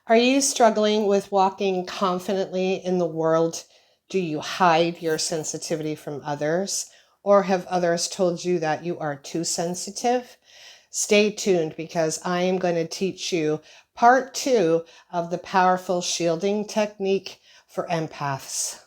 Are you struggling with walking confidently in the world? Do you hide your sensitivity from others? Or have others told you that you are too sensitive? Stay tuned because I am going to teach you part 2 of the powerful shielding technique for empaths.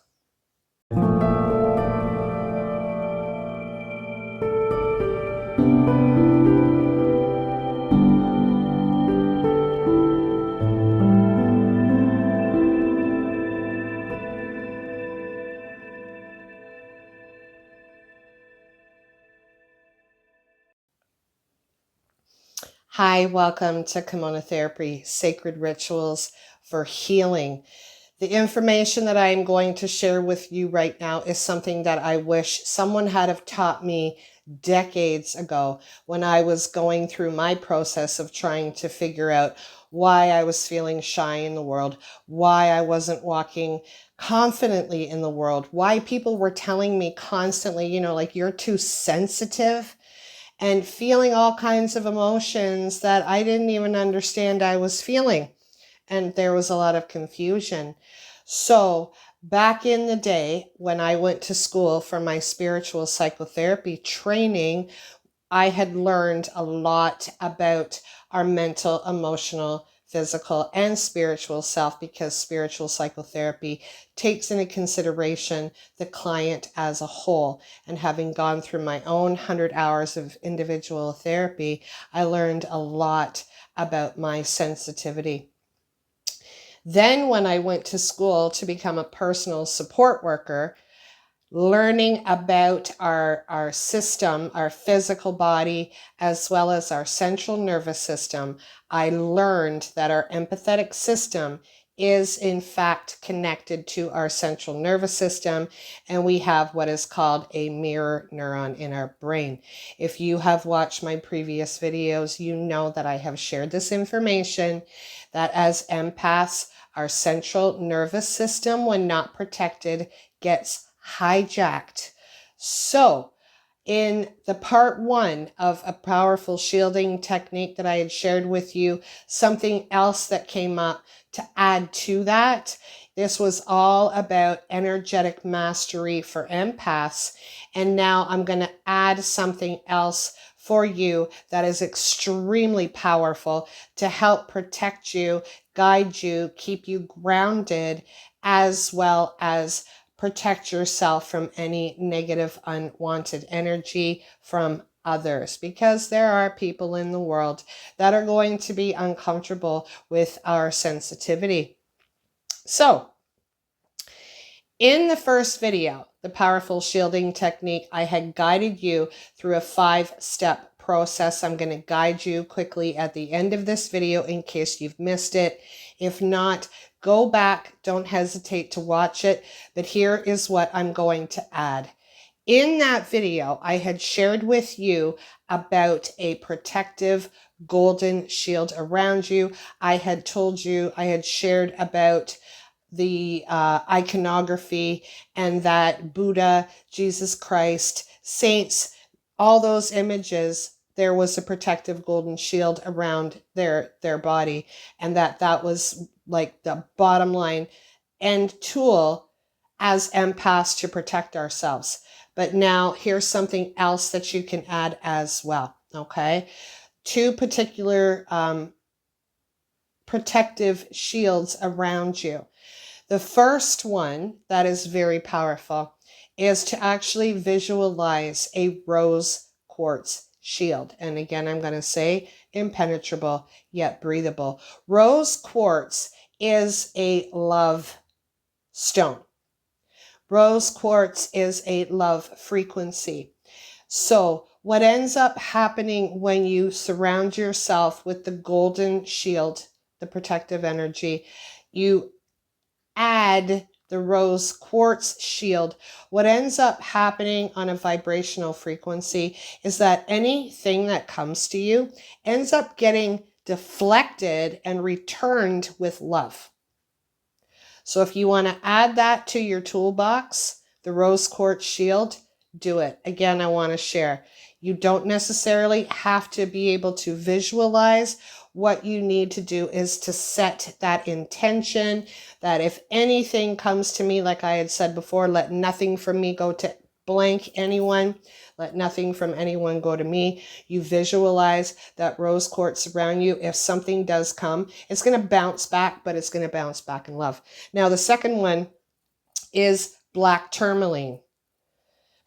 Hi, welcome to Kamona Therapy, Sacred Rituals for Healing. The information that I am going to share with you right now is something that I wish someone had have taught me decades ago when I was going through my process of trying to figure out why I was feeling shy in the world, why I wasn't walking confidently in the world, why people were telling me constantly, like you're too sensitive, and feeling all kinds of emotions that I didn't even understand I was feeling. And there was a lot of confusion. So back in the day when I went to school for my spiritual psychotherapy training, I had learned a lot about our mental, emotional, physical, and spiritual self, because spiritual psychotherapy takes into consideration the client as a whole. And having gone through my own 100 hours of individual therapy, I learned a lot about my sensitivity. Then when I went to school to become a personal support worker, learning about our system, our physical body, as well as our central nervous system, I learned that our empathetic system is in fact connected to our central nervous system, and we have what is called a mirror neuron in our brain. If you have watched my previous videos, you know that I have shared this information, that as empaths, our central nervous system, when not protected, gets hijacked. So in the part 1 of a powerful shielding technique that I had shared with you, something else that came up to add to that, this was all about energetic mastery for empaths. And now I'm going to add something else for you that is extremely powerful to help protect you, guide you, keep you grounded, as well as protect yourself from any negative, unwanted energy from others, because there are people in the world that are going to be uncomfortable with our sensitivity. So, in the first video, the powerful shielding technique, I had guided you through a 5-step process. I'm going to guide you quickly at the end of this video in case you've missed it. If not, go back, don't hesitate to watch it, but here is what I'm going to add. In that video, I had shared with you about a protective golden shield around you. I had told you, I had shared about the iconography, and that Buddha, Jesus Christ, saints, all those images, there was a protective golden shield around their body, and that was like the bottom line end tool as empaths to protect ourselves. But now here's something else that you can add as well, okay? 2 particular protective shields around you. The first one that is very powerful is to actually visualize a rose quartz shield. And again, I'm going to say impenetrable yet breathable. Rose quartz is a love stone. Rose quartz is a love frequency. So what ends up happening when you surround yourself with the golden shield, the protective energy, you add the rose quartz shield, what ends up happening on a vibrational frequency is that anything that comes to you ends up getting deflected and returned with love. So if you want to add that to your toolbox, the rose quartz shield, do it. Again, I want to share. You don't necessarily have to be able to visualize what you need to do is to set that intention that if anything comes to me, like I had said before, let nothing from me go to blank anyone. Let nothing from anyone go to me. You visualize that rose quartz around you. If something does come, it's going to bounce back, but it's going to bounce back in love. Now, the second one is black tourmaline.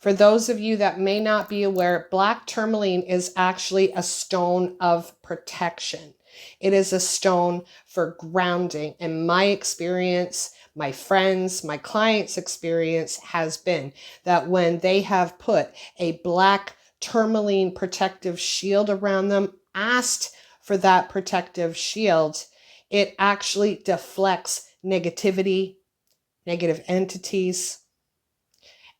For those of you that may not be aware, black tourmaline is actually a stone of protection. It is a stone for grounding. And my experience, my friends, my clients' experience has been that when they have put a black tourmaline protective shield around them, asked for that protective shield, it actually deflects negativity, negative entities,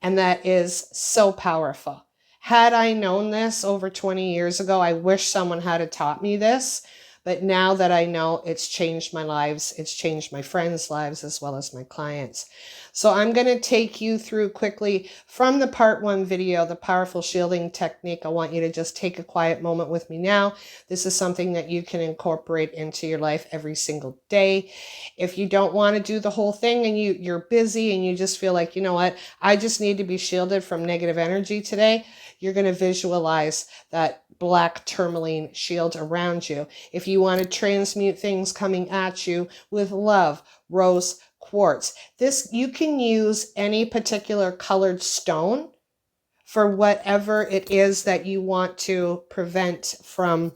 and that is so powerful. Had I known this over 20 years ago, I wish someone had taught me this. But now that I know, it's changed my lives. It's changed my friends' lives as well as my clients. So I'm going to take you through quickly from the part 1 video, the powerful shielding technique. I want you to just take a quiet moment with me now. This is something that you can incorporate into your life every single day. If you don't want to do the whole thing and you're busy and you just feel like, you know what, I just need to be shielded from negative energy today, you're going to visualize that black tourmaline shield around you. If you want to transmute things coming at you with love, rose quartz. This, you can use any particular colored stone for whatever it is that you want to prevent from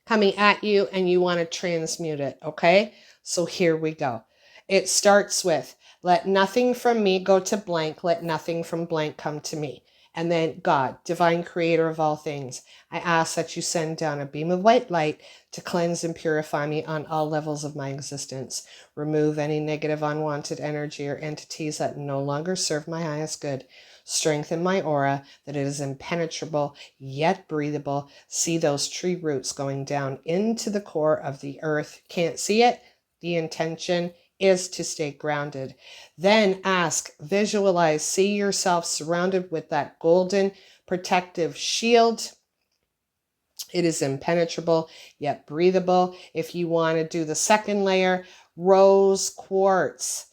coming at you and you want to transmute it, okay? So here we go. It starts with, let nothing from me go to blank, let nothing from blank come to me. And then God, divine creator of all things, I ask that you send down a beam of white light to cleanse and purify me on all levels of my existence. Remove any negative, unwanted energy or entities that no longer serve my highest good. Strengthen my aura that it is impenetrable yet breathable. See those tree roots going down into the core of the earth. Can't see it? The intention is to stay grounded. Then ask, visualize, see yourself surrounded with that golden protective shield. It is impenetrable yet breathable. If you want to do the second layer, rose quartz.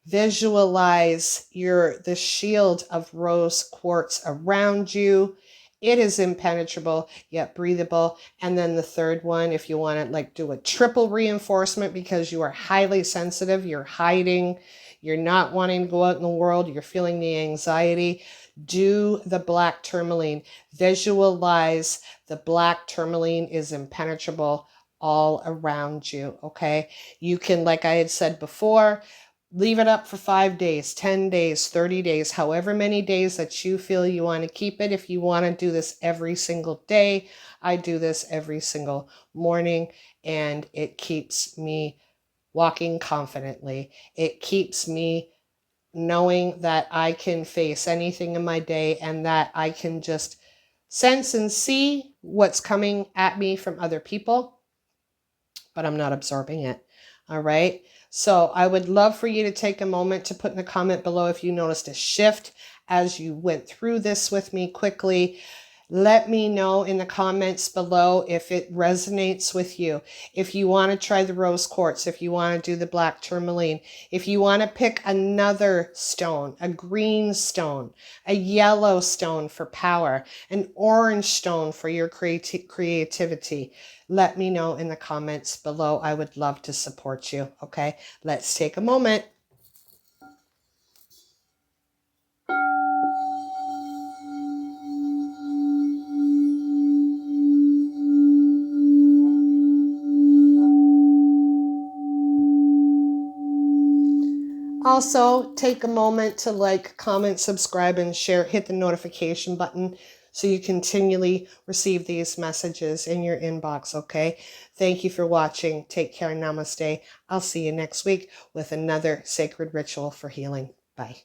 Visualize the shield of rose quartz around you. It is impenetrable yet breathable. And then the third one, if you want to like do a triple reinforcement because you are highly sensitive, you're hiding, you're not wanting to go out in the world, you're feeling the anxiety, do the black tourmaline. Visualize the black tourmaline is impenetrable all around you, okay? You can, like I had said before, leave it up for 5 days, 10 days, 30 days, however many days that you feel you want to keep it. If you want to do this every single day, I do this every single morning, and it keeps me walking confidently. It keeps me knowing that I can face anything in my day and that I can just sense and see what's coming at me from other people, but I'm not absorbing it. All right. So I would love for you to take a moment to put in the comment below if you noticed a shift as you went through this with me quickly. Let me know in the comments below if it resonates with you. If you want to try the rose quartz, if you want to do the black tourmaline, if you want to pick another stone, a green stone, a yellow stone for power, an orange stone for your creativity, let me know in the comments below. I would love to support you. Okay, let's take a moment. Also, take a moment to like, comment, subscribe, and share. Hit the notification button so you continually receive these messages in your inbox, okay? Thank you for watching. Take care. Namaste. I'll see you next week with another sacred ritual for healing. Bye.